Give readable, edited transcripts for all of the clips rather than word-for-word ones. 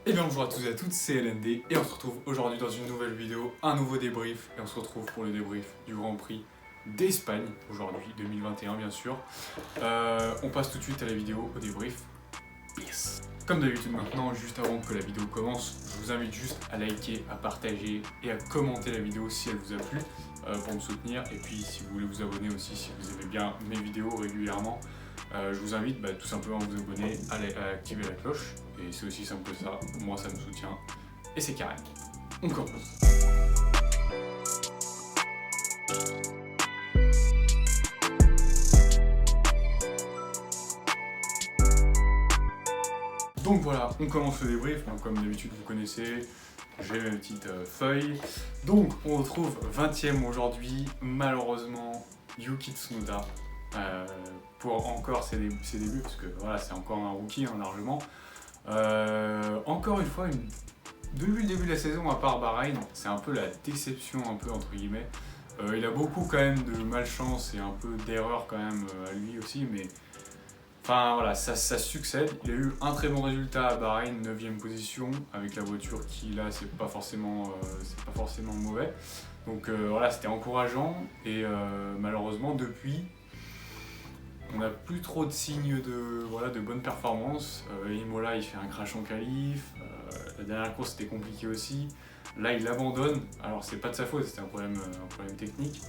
Et bien bonjour à tous et à toutes, c'est LND et on se retrouve aujourd'hui dans une nouvelle vidéo, un nouveau débrief et on se retrouve pour le débrief du Grand Prix d'Espagne, aujourd'hui 2021 bien sûr. On passe tout de suite à la vidéo, au débrief. Yes. Comme d'habitude maintenant, juste avant que la vidéo commence, je vous invite juste à liker, à partager et à commenter la vidéo si elle vous a plu pour me soutenir. Et puis si vous voulez vous abonner aussi, si vous aimez bien mes vidéos régulièrement, je vous invite tout simplement à vous abonner, à activer la cloche. Et c'est aussi simple que ça, moi ça me soutient et c'est carré. On commence. Donc voilà, on commence le débrief. Donc, comme d'habitude vous connaissez, j'ai mes petites feuilles. Donc on retrouve 20ème aujourd'hui, malheureusement Yuki Tsunoda. Pour encore ses débuts, parce que voilà, c'est encore un rookie largement. Encore une fois, depuis le début de la saison, à part Bahreïn, c'est un peu la déception, un peu entre guillemets. Il a beaucoup quand même de malchance et un peu d'erreur quand même à lui aussi, mais enfin voilà, ça succède. Il a eu un très bon résultat à Bahreïn, 9ème position, avec la voiture qu'il a, c'est pas forcément mauvais. Donc voilà, c'était encourageant et malheureusement depuis, on n'a plus trop de signes de bonne performance. Imola, il fait un crash en qualif. La dernière course, c'était compliqué aussi. Là, il abandonne. Alors, c'est pas de sa faute, c'était un problème technique.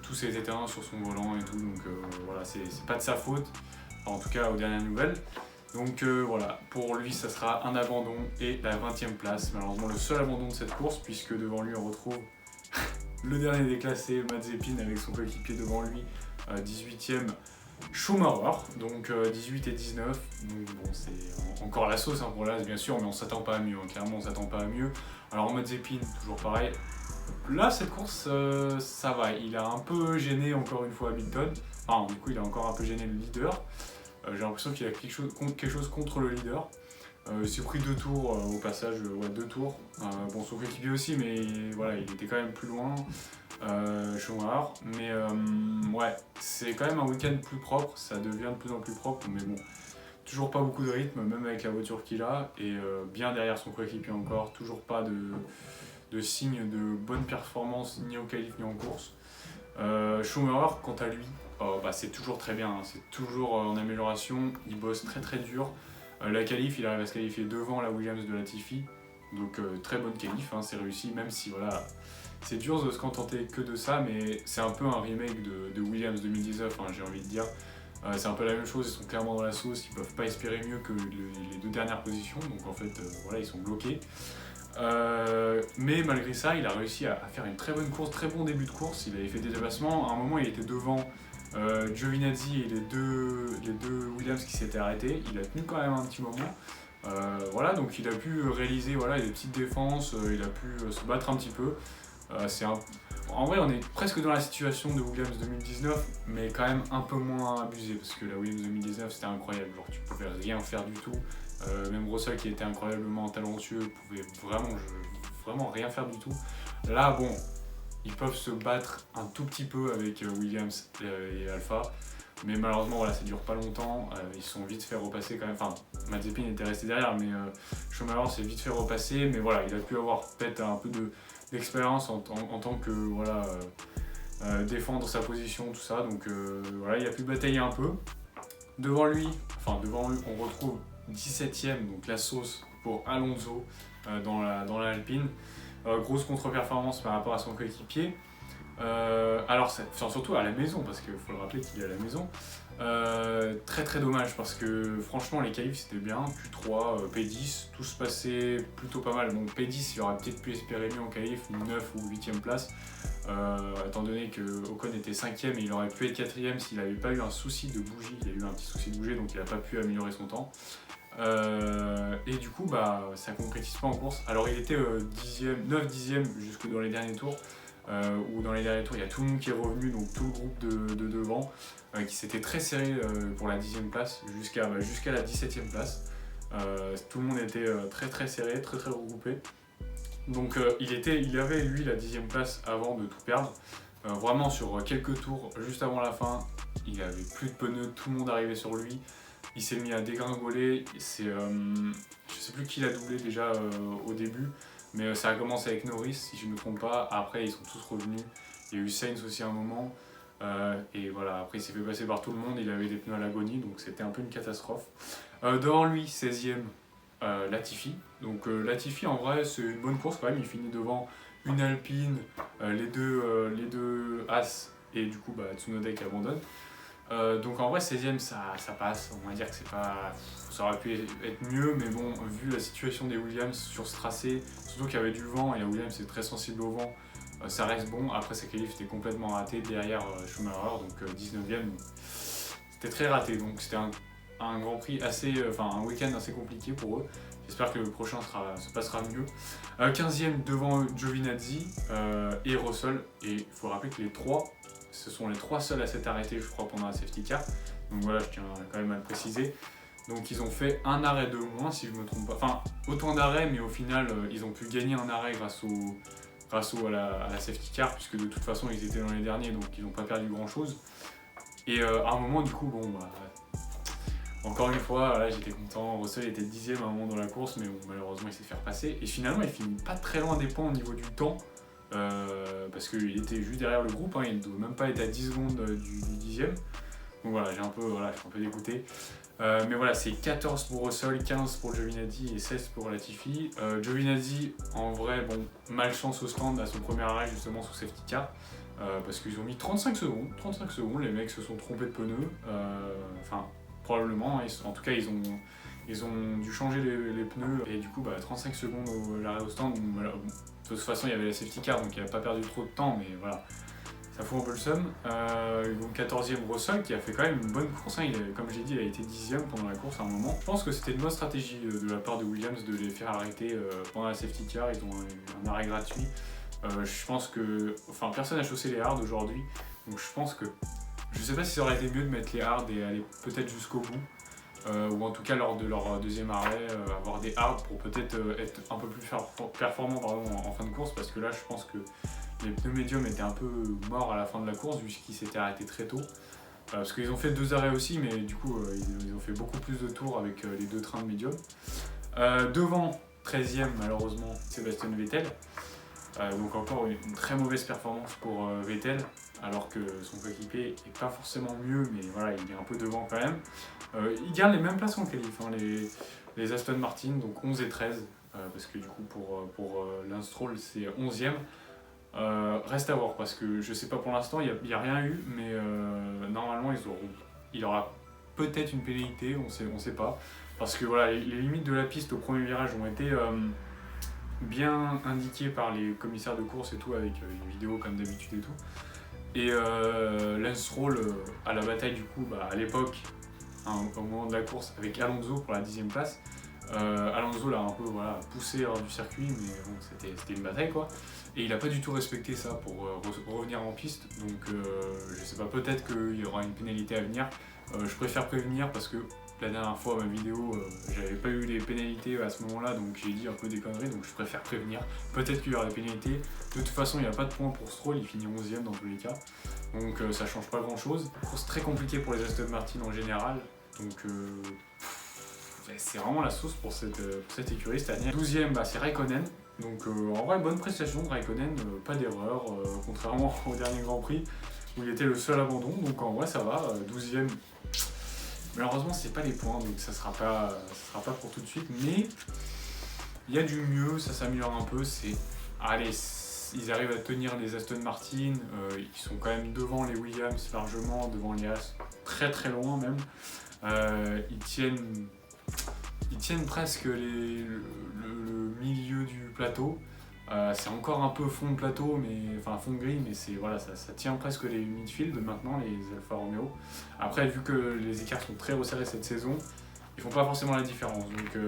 Tout s'est éteint sur son volant et tout. Donc, voilà, c'est pas de sa faute. Enfin, en tout cas, aux dernières nouvelles. Donc, voilà, pour lui, ça sera un abandon et la 20ème place. Malheureusement, le seul abandon de cette course, puisque devant lui, on retrouve le dernier déclassé, Mazepin, avec son coéquipier devant lui. 18ème Schumacher, donc 18 et 19, donc bon c'est encore la sauce pour l'As bien sûr, mais on s'attend pas à mieux, clairement on s'attend pas à mieux. Alors en Mazepin, toujours pareil, là cette course ça va, il a un peu gêné encore une fois Hamilton, enfin du coup il a encore un peu gêné le leader, j'ai l'impression qu'il a quelque chose contre le leader. Il s'est pris 2 tours au passage, 2 tours. Bon, son coéquipier aussi, mais voilà, il était quand même plus loin, Schumacher. Mais ouais, c'est quand même un week-end plus propre, ça devient de plus en plus propre, mais bon, toujours pas beaucoup de rythme, même avec la voiture qu'il a, et bien derrière son coéquipier encore, toujours pas de signe de bonne performance ni au qualif ni en course. Schumacher, quant à lui, c'est toujours très bien, c'est toujours en amélioration, il bosse très très dur. La qualif, il arrive à se qualifier devant la Williams de Latifi, donc très bonne qualif, c'est réussi, même si voilà, c'est dur de se contenter que de ça, mais c'est un peu un remake de Williams 2019, j'ai envie de dire. C'est un peu la même chose, ils sont clairement dans la sauce, ils peuvent pas espérer mieux que les 2 dernières positions, donc en fait voilà, ils sont bloqués. Mais malgré ça, il a réussi à faire une très bonne course, très bon début de course, il avait fait des dépassements, à un moment il était devant Giovinazzi et les deux Williams qui s'étaient arrêtés, il a tenu quand même un petit moment. Voilà, donc il a pu réaliser des petites défenses, il a pu se battre un petit peu. En vrai, on est presque dans la situation de Williams 2019, mais quand même un peu moins abusé, parce que la Williams 2019 c'était incroyable, genre tu pouvais rien faire du tout. Même Russell qui était incroyablement talentueux pouvait vraiment rien faire du tout. Là, bon, ils peuvent se battre un tout petit peu avec Williams et Alpha, mais malheureusement voilà, ça dure pas longtemps, ils se sont vite fait repasser quand même, enfin Mazepin était resté derrière, mais Schumacher s'est vite fait repasser, mais voilà, il a pu avoir peut-être un peu d'expérience en tant que défendre sa position, tout ça, donc voilà, il a pu batailler un peu. Devant lui, on retrouve 17ème, donc la sauce pour Alonso dans l'Alpine. Grosse contre-performance par rapport à son coéquipier. Surtout à la maison, parce qu'il faut le rappeler qu'il est à la maison. Très très dommage, parce que franchement les qualifs c'était bien, Q3, P10, tout se passait plutôt pas mal. Donc P10 il aurait peut-être pu espérer mieux en qualif, une 9 ou 8ème place, étant donné que Ocon était 5ème et il aurait pu être 4ème s'il n'avait pas eu un souci de bougie, il a eu un petit souci de bougie donc il n'a pas pu améliorer son temps. Et du coup ça concrétise pas en course. Alors il était 9-10ème jusque dans les derniers tours, où dans les derniers tours il y a tout le monde qui est revenu, donc tout le groupe de devant qui s'était très serré pour la 10ème place jusqu'à la 17ème place. Tout le monde était très très serré, très très regroupé. Donc il avait lui la 10ème place avant de tout perdre. Vraiment sur quelques tours juste avant la fin, il avait plus de pneus, tout le monde arrivait sur lui. il s'est mis à dégringoler. Je sais plus qui l'a doublé déjà au début, mais ça a commencé avec Norris, si je ne me trompe pas. Après, ils sont tous revenus. Il y a eu Sainz aussi à un moment. Et voilà, après, il s'est fait passer par tout le monde. Il avait des pneus à l'agonie, donc c'était un peu une catastrophe. Devant lui, 16e, Latifi. Donc Latifi, en vrai, c'est une bonne course quand même. Il finit devant une Alpine, les deux As, et du coup, Tsunoda qui abandonne. Donc en vrai 16ème ça passe, on va dire que c'est pas. Ça aurait pu être mieux, mais bon, vu la situation des Williams sur ce tracé, surtout qu'il y avait du vent et la Williams est très sensible au vent, ça reste bon. Après sa qualif était complètement ratée derrière Schumacher, donc 19ème, donc c'était très raté, donc c'était un Grand Prix un week-end assez compliqué pour eux. J'espère que le prochain se passera mieux. 15ème devant Giovinazzi et Russell, et il faut rappeler que ce sont les trois seuls à s'être arrêtés, je crois, pendant la safety car. Donc voilà, je tiens quand même à le préciser. Donc ils ont fait un arrêt de moins, si je ne me trompe pas. Enfin, autant d'arrêts, mais au final, ils ont pu gagner un arrêt grâce à la safety car, puisque de toute façon, ils étaient dans les derniers, donc ils n'ont pas perdu grand-chose. Et à un moment, du coup, encore une fois, là, j'étais content. Russell était 10ème à un moment dans la course, mais bon, malheureusement, il s'est fait repasser. Et finalement, il finit pas très loin des points au niveau du temps. Parce qu'il était juste derrière le groupe, il ne doit même pas être à 10 secondes du 10ème. Donc voilà, je suis un peu dégoûté. Mais voilà, c'est 14 pour Russell, 15 pour Giovinazzi et 16 pour Latifi. Giovinazzi, en vrai, bon, malchance au stand à son premier arrêt justement sous safety car. Parce qu'ils ont mis 35 secondes, les mecs se sont trompés de pneus. Probablement, en tout cas, ils ont dû changer les pneus et du coup 35 secondes l'arrêt au stand. De toute façon il y avait la safety car donc il n'a pas perdu trop de temps, mais voilà, ça fout un peu le seum. Donc 14ème Russell qui a fait quand même une bonne course, comme j'ai dit il a été 10ème pendant la course à un moment. Je pense que c'était une bonne stratégie de la part de Williams de les faire arrêter pendant la safety car. Ils ont un arrêt gratuit. Je pense que, personne n'a chaussé les hards aujourd'hui, donc je pense que je sais pas si ça aurait été mieux de mettre les hards et aller peut-être jusqu'au bout. Ou en tout cas lors de leur deuxième arrêt, avoir des hards pour peut-être être un peu plus performant en fin de course, parce que là je pense que les pneus médiums étaient un peu morts à la fin de la course vu qu'ils s'étaient arrêtés très tôt. Parce qu'ils ont fait 2 arrêts aussi, mais du coup ils ont fait beaucoup plus de tours avec les 2 trains de médium. Devant, 13ème malheureusement, Sébastien Vettel. Donc encore une très mauvaise performance pour Vettel, alors que son coéquipier n'est pas forcément mieux, mais voilà, il est un peu devant quand même. Il garde les mêmes places en qualif, les Aston Martin, donc 11 et 13, parce que du coup pour Lance Stroll c'est 11ème. Reste à voir, parce que je sais pas pour l'instant, il n'y a rien eu, mais normalement il aura peut-être une pénalité, on sait pas, parce que voilà, les limites de la piste au premier virage ont été bien indiquées par les commissaires de course et tout, avec une vidéo comme d'habitude et tout. Et Lance Stroll à la bataille du coup, à l'époque, au moment de la course, avec Alonso pour la 10ème place. Alonso l'a un peu poussé hors du circuit, mais bon, c'était une bataille quoi. Et il n'a pas du tout respecté ça pour revenir en piste, donc je sais pas, peut-être qu'il y aura une pénalité à venir. Je préfère prévenir parce que la dernière fois ma vidéo, j'avais pas eu les pénalités à ce moment-là, donc j'ai dit un peu des conneries, donc je préfère prévenir. Peut-être qu'il y aura des pénalités. De toute façon, il n'y a pas de points pour Stroll, il finit 11ème dans tous les cas, donc ça change pas grand-chose. Course très compliquée pour les Aston Martin en général, donc c'est vraiment la sauce pour cette écurie cette année. 12ème, c'est Raikkonen. Donc en vrai, bonne prestation de Raikkonen, pas d'erreur, contrairement au dernier Grand Prix où il était le seul abandon. Donc en vrai, ça va. 12ème, malheureusement, c'est pas les points, donc ça sera pas pour tout de suite. Mais il y a du mieux, ça s'améliore un peu. Ils arrivent à tenir les Aston Martin. Ils sont quand même devant les Williams largement, devant les As très très loin même. Ils tiennent presque le milieu du plateau. C'est encore un peu fond de plateau, fond de grille, mais ça tient presque les midfield maintenant, les Alfa Romeo. Après, vu que les écarts sont très resserrés cette saison, ils font pas forcément la différence. Donc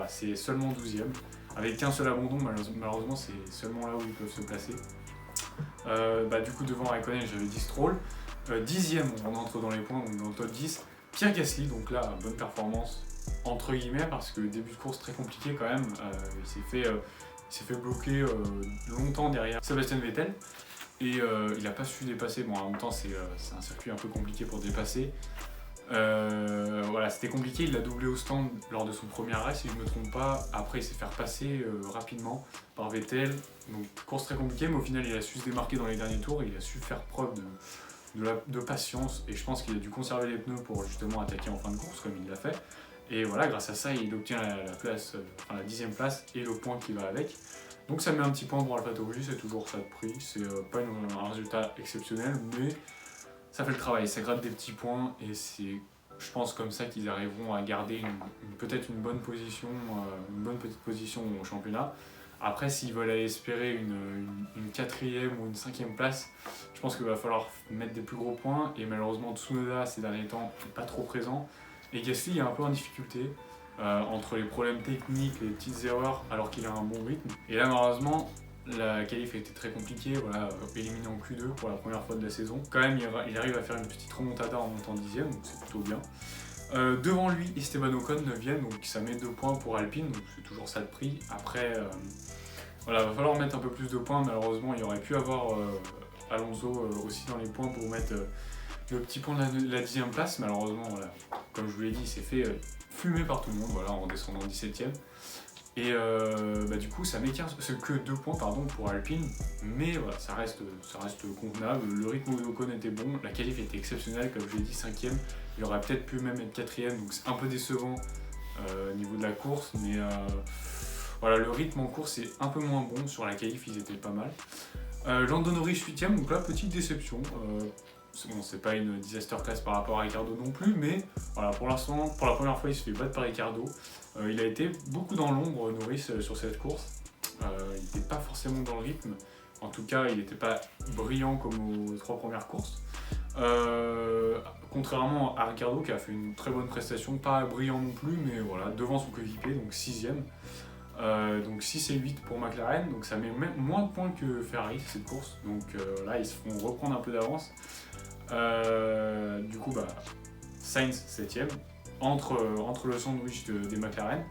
c'est seulement 12ème. Avec qu'un seul abandon, malheureusement, c'est seulement là où ils peuvent se placer. Du coup, devant Raikkonen, j'avais dit Stroll. 10ème, on entre dans les points, donc dans le top 10. Pierre Gasly, donc là, bonne performance, entre guillemets, parce que début de course très compliqué quand même. Il s'est fait bloquer longtemps derrière Sébastien Vettel et il n'a pas su dépasser. Bon, en même temps, c'est un circuit un peu compliqué pour dépasser. Voilà, c'était compliqué, il l'a doublé au stand lors de son premier arrêt si je ne me trompe pas. Après il s'est fait repasser rapidement par Vettel, donc course très compliquée, mais au final il a su se démarquer dans les derniers tours, il a su faire preuve de patience, et je pense qu'il a dû conserver les pneus pour justement attaquer en fin de course comme il l'a fait. Et voilà, grâce à ça il obtient la place, la 10e place et le point qui va avec. Donc ça met un petit point pour AlphaTauri, c'est toujours ça de prix, c'est pas un résultat exceptionnel, mais ça fait le travail, ça gratte des petits points, et c'est, je pense, comme ça qu'ils arriveront à garder peut-être une bonne position, une bonne petite position au championnat. Après, s'ils veulent aller espérer une 4e ou une 5e place, je pense qu'il va falloir mettre des plus gros points, et malheureusement Tsunoda ces derniers temps n'est pas trop présent, et Gasly est un peu en difficulté. Entre les problèmes techniques, les petites erreurs, alors qu'il a un bon rythme. Et là, malheureusement, la qualif a été très compliquée, voilà, éliminé en Q2 pour la première fois de la saison. Quand même, il arrive à faire une petite remontada en montant 10e, donc c'est plutôt bien. Devant lui, Esteban Ocon 9e, donc ça met 2 points pour Alpine, donc c'est toujours ça de prix. Après, voilà, va falloir mettre un peu plus de points, malheureusement, il aurait pu avoir Alonso aussi dans les points pour mettre le petit point de la 10e place. Malheureusement, voilà, comme je vous l'ai dit, il s'est fait fumé par tout le monde, voilà, en descendant 17ème. Et du coup, ça m'écarte que 2 points pour Alpine, mais voilà, ça reste convenable. Le rythme d'Ocon était bon, la qualif était exceptionnelle, comme je l'ai dit, 5ème. Il aurait peut-être pu même être 4ème, donc c'est un peu décevant au niveau de la course, mais voilà, le rythme en course est un peu moins bon. Sur la qualif, ils étaient pas mal. Lando Norris 8ème, donc là, petite déception. Bon, c'est pas une disaster class par rapport à Ricciardo non plus, mais voilà, pour l'instant, pour la première fois, il se fait battre par Ricciardo. Il a été beaucoup dans l'ombre, Norris, sur cette course. Il n'était pas forcément dans le rythme. En tout cas, il n'était pas brillant comme aux 3 premières courses. Contrairement à Ricciardo, qui a fait une très bonne prestation, pas brillant non plus, mais voilà, devant son coéquipier, donc 6ème. Donc 6 et 8 pour McLaren, donc ça met même moins de points que Ferrari cette course, donc là ils se font reprendre un peu d'avance. Du coup, Sainz 7ème, entre le sandwich des McLaren.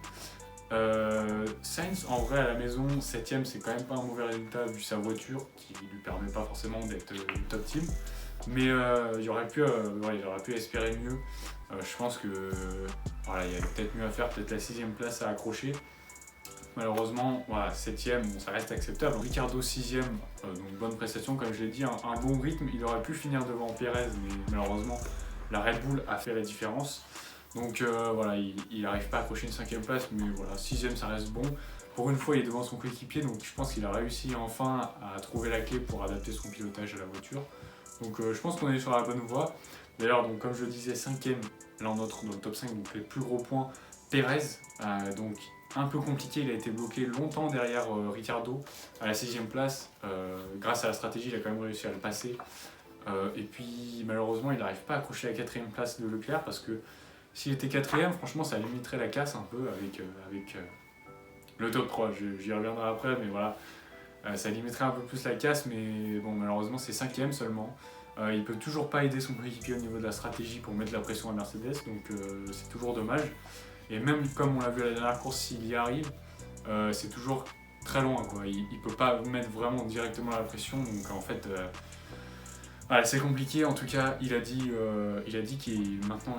Sainz, en vrai, à la maison, 7ème, c'est quand même pas un mauvais résultat vu sa voiture qui lui permet pas forcément d'être une top team. Mais il aurait pu espérer mieux. Je pense que voilà, il y avait peut-être mieux à faire, peut-être la 6ème place à accrocher. Malheureusement, voilà, 7ème, bon, ça reste acceptable. Ricciardo 6ème, donc bonne prestation, comme je l'ai dit, un bon rythme. Il aurait pu finir devant Pérez, mais malheureusement, la Red Bull a fait la différence. Donc voilà, il n'arrive pas à accrocher une 5ème place, mais voilà, 6ème, ça reste bon. Pour une fois, il est devant son coéquipier, donc je pense qu'il a réussi enfin à trouver la clé pour adapter son pilotage à la voiture. Donc je pense qu'on est sur la bonne voie. D'ailleurs, donc, comme je le disais, 5ème, là on entre dans le top 5, donc les plus gros points, Pérez, donc un peu compliqué, il a été bloqué longtemps derrière Ricciardo à la 6ème place. Grâce à la stratégie, il a quand même réussi à le passer. Et puis malheureusement, il n'arrive pas à accrocher la 4ème place de Leclerc, parce que s'il était 4ème, franchement, ça limiterait la casse un peu avec le top 3. J'y reviendrai après, mais voilà, ça limiterait un peu plus la casse, mais bon, malheureusement, c'est 5ème seulement. Il peut toujours pas aider son coéquipier au niveau de la stratégie pour mettre la pression à Mercedes, donc c'est toujours dommage. Et même comme on l'a vu à la dernière course, s'il y arrive, c'est toujours très loin, quoi. Il peut pas mettre vraiment directement la pression, donc en fait, voilà, c'est compliqué. En tout cas, il a dit qu'il maintenant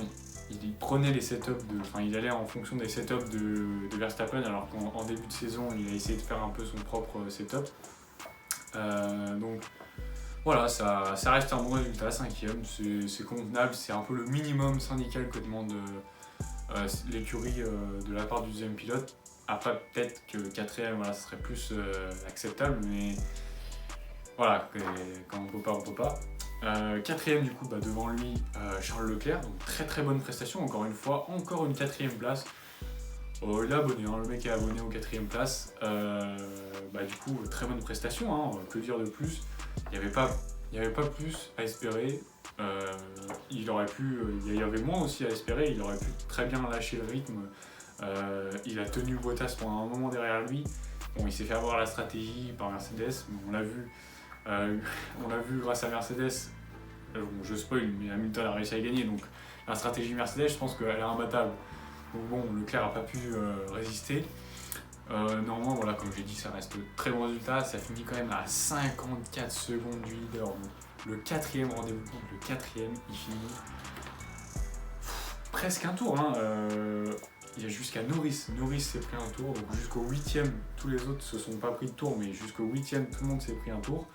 il prenait les setups il allait en fonction des setups de Verstappen, alors qu'en début de saison, il a essayé de faire un peu son propre setup. Donc voilà, ça reste un bon résultat, 5ème, c'est convenable, c'est un peu le minimum syndical que demande l'écurie de la part du deuxième pilote. Après, peut-être que 4ème, voilà, ça serait plus acceptable, mais voilà, quand on peut pas, on peut pas. 4ème du coup, devant lui, Charles Leclerc, donc très très bonne prestation, encore une fois, encore une 4ème place. Il est abonné, le mec est abonné aux 4ème place. Du coup, très bonne prestation, que dire de plus. Il n'y avait pas plus à espérer. Il y avait moins aussi à espérer, il aurait pu très bien lâcher le rythme. Il a tenu Bottas pendant un moment derrière lui. Bon, il s'est fait avoir la stratégie par Mercedes, mais on l'a vu grâce à Mercedes. Je spoil, mais Hamilton a réussi à gagner, donc la stratégie Mercedes, je pense qu'elle est imbattable. Donc bon, Leclerc n'a pas pu résister. Néanmoins, voilà, comme j'ai dit, ça reste très bon résultat. Ça finit quand même à 54 secondes du leader. Donc, le 4ème rendez-vous compte, le 4ème, il finit. presque un tour. Hein. Il y a jusqu'à Norris. Norris s'est pris un tour, donc jusqu'au 8ème, tous les autres se sont pas pris de tour, mais jusqu'au 8ème, tout le monde s'est pris un tour.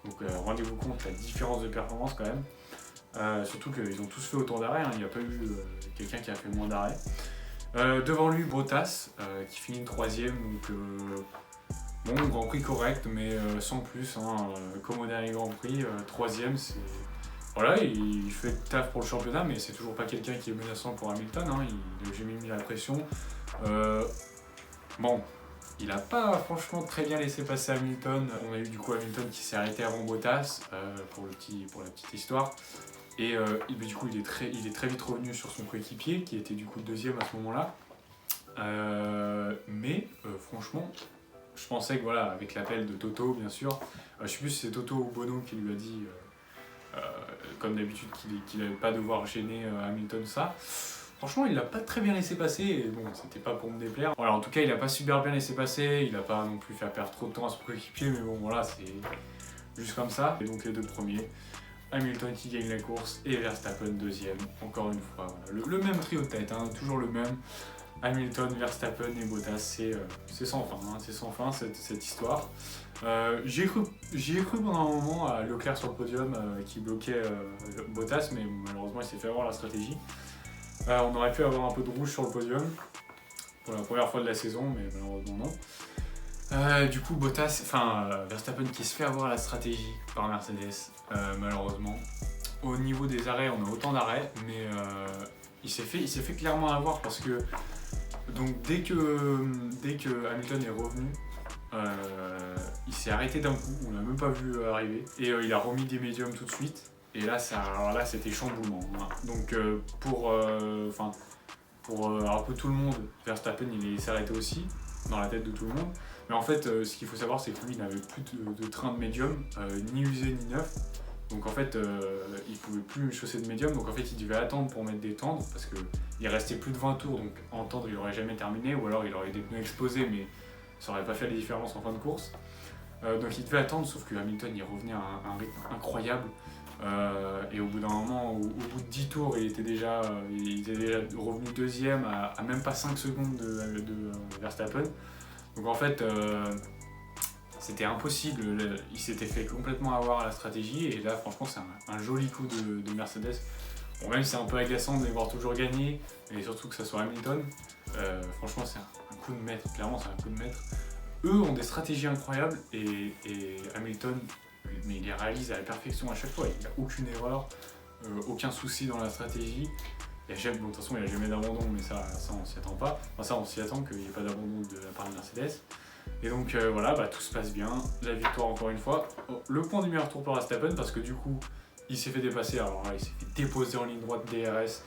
Donc rendez-vous compte la différence de performance quand même. Surtout qu'ils ont tous fait autant d'arrêts, hein. Il n'y a pas eu quelqu'un qui a fait moins d'arrêts. Devant lui, Bottas, qui finit 3ème, donc bon, Grand Prix correct, mais sans plus, hein, comme au dernier Grand Prix, 3ème, c'est... Voilà, il fait le taf pour le championnat, mais c'est toujours pas quelqu'un qui est menaçant pour Hamilton, hein. Il a jamais mis la pression. Bon, il a pas franchement très bien laissé passer Hamilton. On a eu du coup Hamilton qui s'est arrêté avant Bottas, pour la petite histoire. Et du coup, il est très vite revenu sur son coéquipier, qui était du coup 2ème à ce moment-là. Franchement, je pensais que voilà, avec l'appel de Toto, bien sûr, je sais plus si c'est Toto ou Bono qui lui a dit, comme d'habitude, qu'il n'allait pas devoir gêner Hamilton, ça. Franchement, il l'a pas très bien laissé passer, et bon, c'était pas pour me déplaire. Voilà, en tout cas, il a pas super bien laissé passer, il a pas non plus fait perdre trop de temps à son coéquipier, mais bon, voilà, c'est juste comme ça. Et donc, les deux premiers, Hamilton qui gagne la course, et Verstappen 2ème, encore une fois. Voilà. Le même trio de tête, hein, toujours le même. Hamilton, Verstappen et Bottas, c'est sans fin, hein, c'est sans fin cette histoire. J'y ai cru pendant un moment à Leclerc sur le podium qui bloquait Bottas, mais malheureusement il s'est fait avoir la stratégie. On aurait pu avoir un peu de rouge sur le podium pour la première fois de la saison, mais malheureusement non. Du coup Verstappen qui se fait avoir la stratégie par Mercedes, malheureusement. Au niveau des arrêts, on a autant d'arrêts, mais il s'est fait clairement avoir parce que donc dès que Hamilton est revenu, il s'est arrêté d'un coup, on l'a même pas vu arriver, et il a remis des médiums tout de suite. Et là, c'était chamboulement. Hein. Donc pour un peu tout le monde, Verstappen il s'est arrêté aussi dans la tête de tout le monde. Mais en fait, ce qu'il faut savoir, c'est que lui, il n'avait plus de train de médium, ni usé ni neuf. Donc en fait, il pouvait plus chausser de médium, donc en fait, il devait attendre pour mettre des tendres, parce qu'il restait plus de 20 tours, donc en tendre, il n'aurait jamais terminé, ou alors il aurait des pneus exposés, mais ça n'aurait pas fait la différence en fin de course. Donc il devait attendre, sauf que Hamilton, il revenait à un rythme incroyable. Et au bout d'un moment, au bout de 10 tours, il était déjà revenu 2ème à même pas 5 secondes de Verstappen. Donc en fait, c'était impossible, il s'était fait complètement avoir à la stratégie, et là franchement c'est un joli coup de Mercedes. Bon, même si c'est un peu agaçant de les voir toujours gagner, et surtout que ça soit Hamilton, franchement c'est un coup de maître, clairement c'est un coup de maître. Eux ont des stratégies incroyables, et Hamilton, mais il les réalise à la perfection à chaque fois, il n'y a aucune erreur, aucun souci dans la stratégie. De toute façon il n'y a jamais d'abandon, mais ça on s'y attend pas. Enfin ça on s'y attend qu'il n'y ait pas d'abandon de la part de Mercedes. Et donc voilà, tout se passe bien, la victoire encore une fois. Le point du meilleur tour pour Verstappen parce que du coup il s'est fait dépasser, alors là il s'est fait déposer en ligne droite DRS.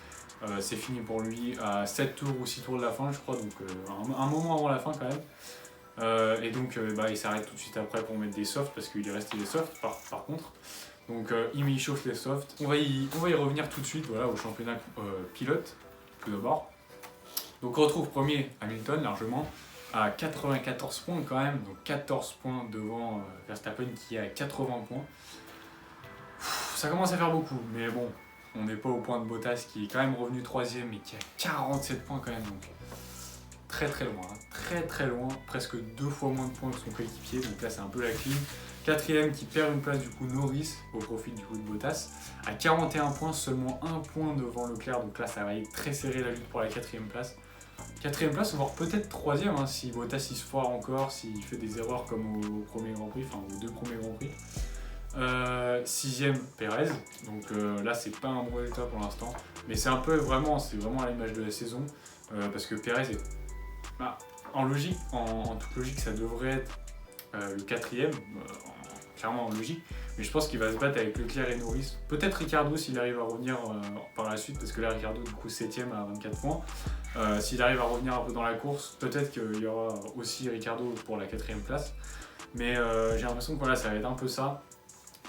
C'est fini pour lui à 7 tours ou 6 tours de la fin je crois, donc un moment avant la fin quand même. Et donc il s'arrête tout de suite après pour mettre des softs parce qu'il est resté des softs par contre. Donc il chauffe les softs. On va y revenir tout de suite, voilà, au championnat pilote tout d'abord. Donc on retrouve premier Hamilton largement à 94 points quand même, donc 14 points devant Verstappen qui est à 80 points. Ça commence à faire beaucoup, mais bon, on n'est pas au point de Bottas qui est quand même revenu 3ème mais qui a 47 points quand même, donc très loin, hein. Très loin, presque 2 fois moins de points que son coéquipier, donc là c'est un peu la clim. 4ème qui perd une place du coup Norris au profit du coup de Bottas, à 41 points, seulement 1 point devant Leclerc, donc là ça va être très serré la lutte pour la 4ème place. 4ème place, voire peut-être 3ème, hein, si Bottas il se foire encore, s'il fait des erreurs comme au premier Grand Prix, enfin aux 2 premiers Grands Prix. 6ème Perez, donc là c'est pas un bon résultat pour l'instant, mais c'est vraiment à l'image de la saison, parce que Perez est, en toute logique ça devrait être le 4ème, clairement en logique, mais je pense qu'il va se battre avec Leclerc et Norris, peut-être Ricciardo s'il arrive à revenir par la suite, parce que là Ricciardo du coup 7ème à 24 points. S'il arrive à revenir un peu dans la course, peut-être qu'il y aura aussi Ricciardo pour la 4ème place. Mais j'ai l'impression que voilà, ça va être un peu ça.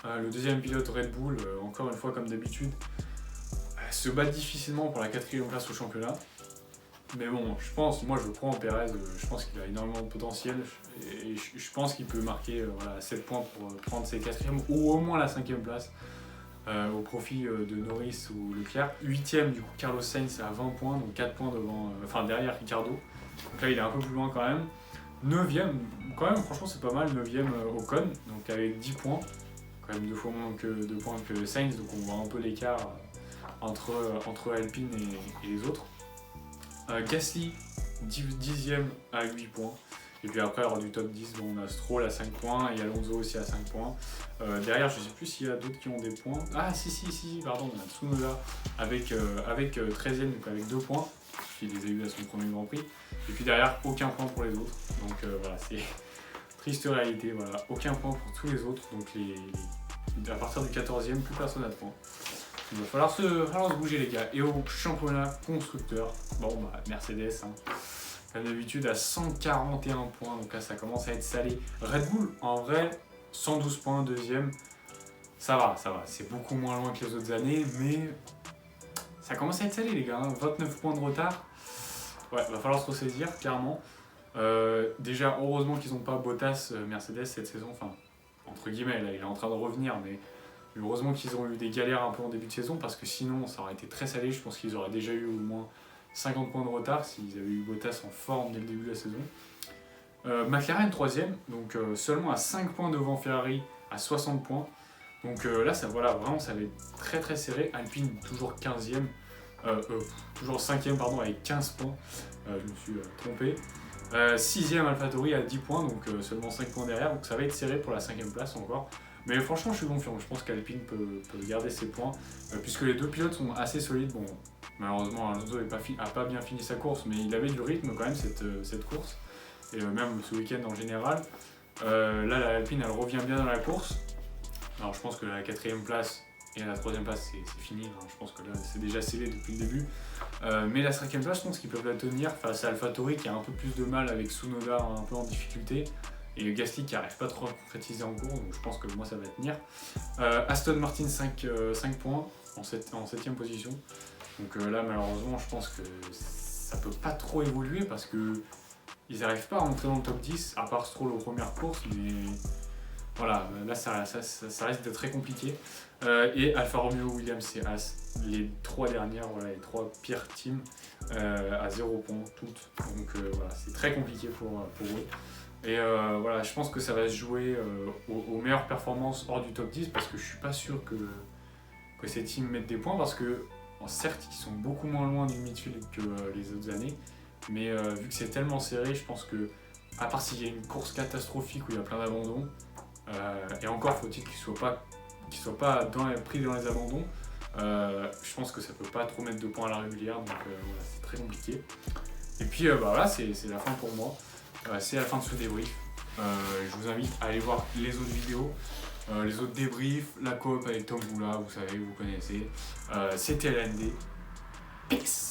Le deuxième pilote Red Bull, encore une fois comme d'habitude, se bat difficilement pour la 4ème place au championnat. Mais bon, moi je crois en Perez, je pense qu'il a énormément de potentiel et je pense qu'il peut marquer 7 points pour prendre ses 4ème ou au moins la 5ème place. au profit de Norris ou Leclerc. 8ème du coup Carlos Sainz à 20 points, donc 4 points devant, derrière Ricardo. Donc là il est un peu plus loin quand même. 9ème, quand même franchement c'est pas mal, 9ème Ocon, donc avec 10 points. Quand même 2 fois moins de points que Sainz, donc on voit un peu l'écart entre Alpine et les autres. Gasly 10ème à 8 points. Et puis après, hors du top 10, on a Stroll à 5 points et Alonso aussi à 5 points. Derrière, je ne sais plus s'il y a d'autres qui ont des points. Ah, si, pardon, on a Tsunoda avec 13ème, donc avec 2 points. Il les a eu à son premier Grand Prix. Et puis derrière, aucun point pour les autres. Donc voilà, c'est triste réalité. Voilà, aucun point pour tous les autres. Donc à partir du 14ème, plus personne n'a de points. Il va falloir se bouger, les gars. Et au championnat constructeur, Mercedes, hein, comme d'habitude, à 141 points. Donc là, ça commence à être salé. Red Bull, en vrai, 112 points, deuxième. Ça va. C'est beaucoup moins loin que les autres années, mais ça commence à être salé, les gars. Hein. 29 points de retard. Ouais, va falloir se ressaisir, clairement. Déjà, heureusement qu'ils n'ont pas Bottas Mercedes cette saison. Enfin, entre guillemets, là, il est en train de revenir, mais heureusement qu'ils ont eu des galères un peu en début de saison, parce que sinon, ça aurait été très salé. Je pense qu'ils auraient déjà eu au moins 50 points de retard s'ils avaient eu Bottas en forme dès le début de la saison. McLaren 3ème, donc seulement à 5 points devant Ferrari, à 60 points. Donc là, vraiment, ça va être très très serré. Alpine toujours 15ème. Toujours 5ème avec 15 points, je me suis trompé. 6ème AlphaTauri à 10 points, donc seulement 5 points derrière, donc ça va être serré pour la 5ème place encore. Mais franchement je suis confiant, je pense qu'Alpine peut garder ses points, puisque les deux pilotes sont assez solides. Bon, malheureusement Alonso n'a pas bien fini sa course, mais il avait du rythme quand même cette course, et même ce week-end en général. Là l'Alpine elle revient bien dans la course, alors je pense que la 4ème place et la 3ème place, c'est fini. Hein. Je pense que là, c'est déjà scellé depuis le début. Mais la 5ème place, je pense qu'ils peuvent la tenir face à AlphaTauri qui a un peu plus de mal avec Tsunoda un peu en difficulté. Et Gasly qui n'arrive pas trop à concrétiser en cours. Donc je pense que moi, ça va tenir. Aston Martin, 5 points en 7ème position. Donc là, malheureusement, je pense que ça peut pas trop évoluer parce que ils n'arrivent pas à entrer dans le top 10, à part Stroll aux premières courses. Mais voilà, là, ça risque d'être très compliqué. Et Alfa Romeo, Williams et As, les 3 dernières, les 3 pires teams à 0 points toutes. Donc c'est très compliqué pour eux. Et je pense que ça va se jouer aux meilleures performances hors du top 10 parce que je suis pas sûr que ces teams mettent des points parce que certes ils sont beaucoup moins loin du midfield que les autres années, mais vu que c'est tellement serré, je pense que à part s'il y a une course catastrophique où il y a plein d'abandons, et encore faut-il qu'ils soient pas pris dans les abandons, je pense que ça peut pas trop mettre de points à la régulière, donc c'est très compliqué. Et puis c'est la fin pour moi, c'est la fin de ce débrief. Je vous invite à aller voir les autres vidéos, les autres débriefs, la coop avec Tom Boula, vous savez, vous connaissez. C'était LND. Peace.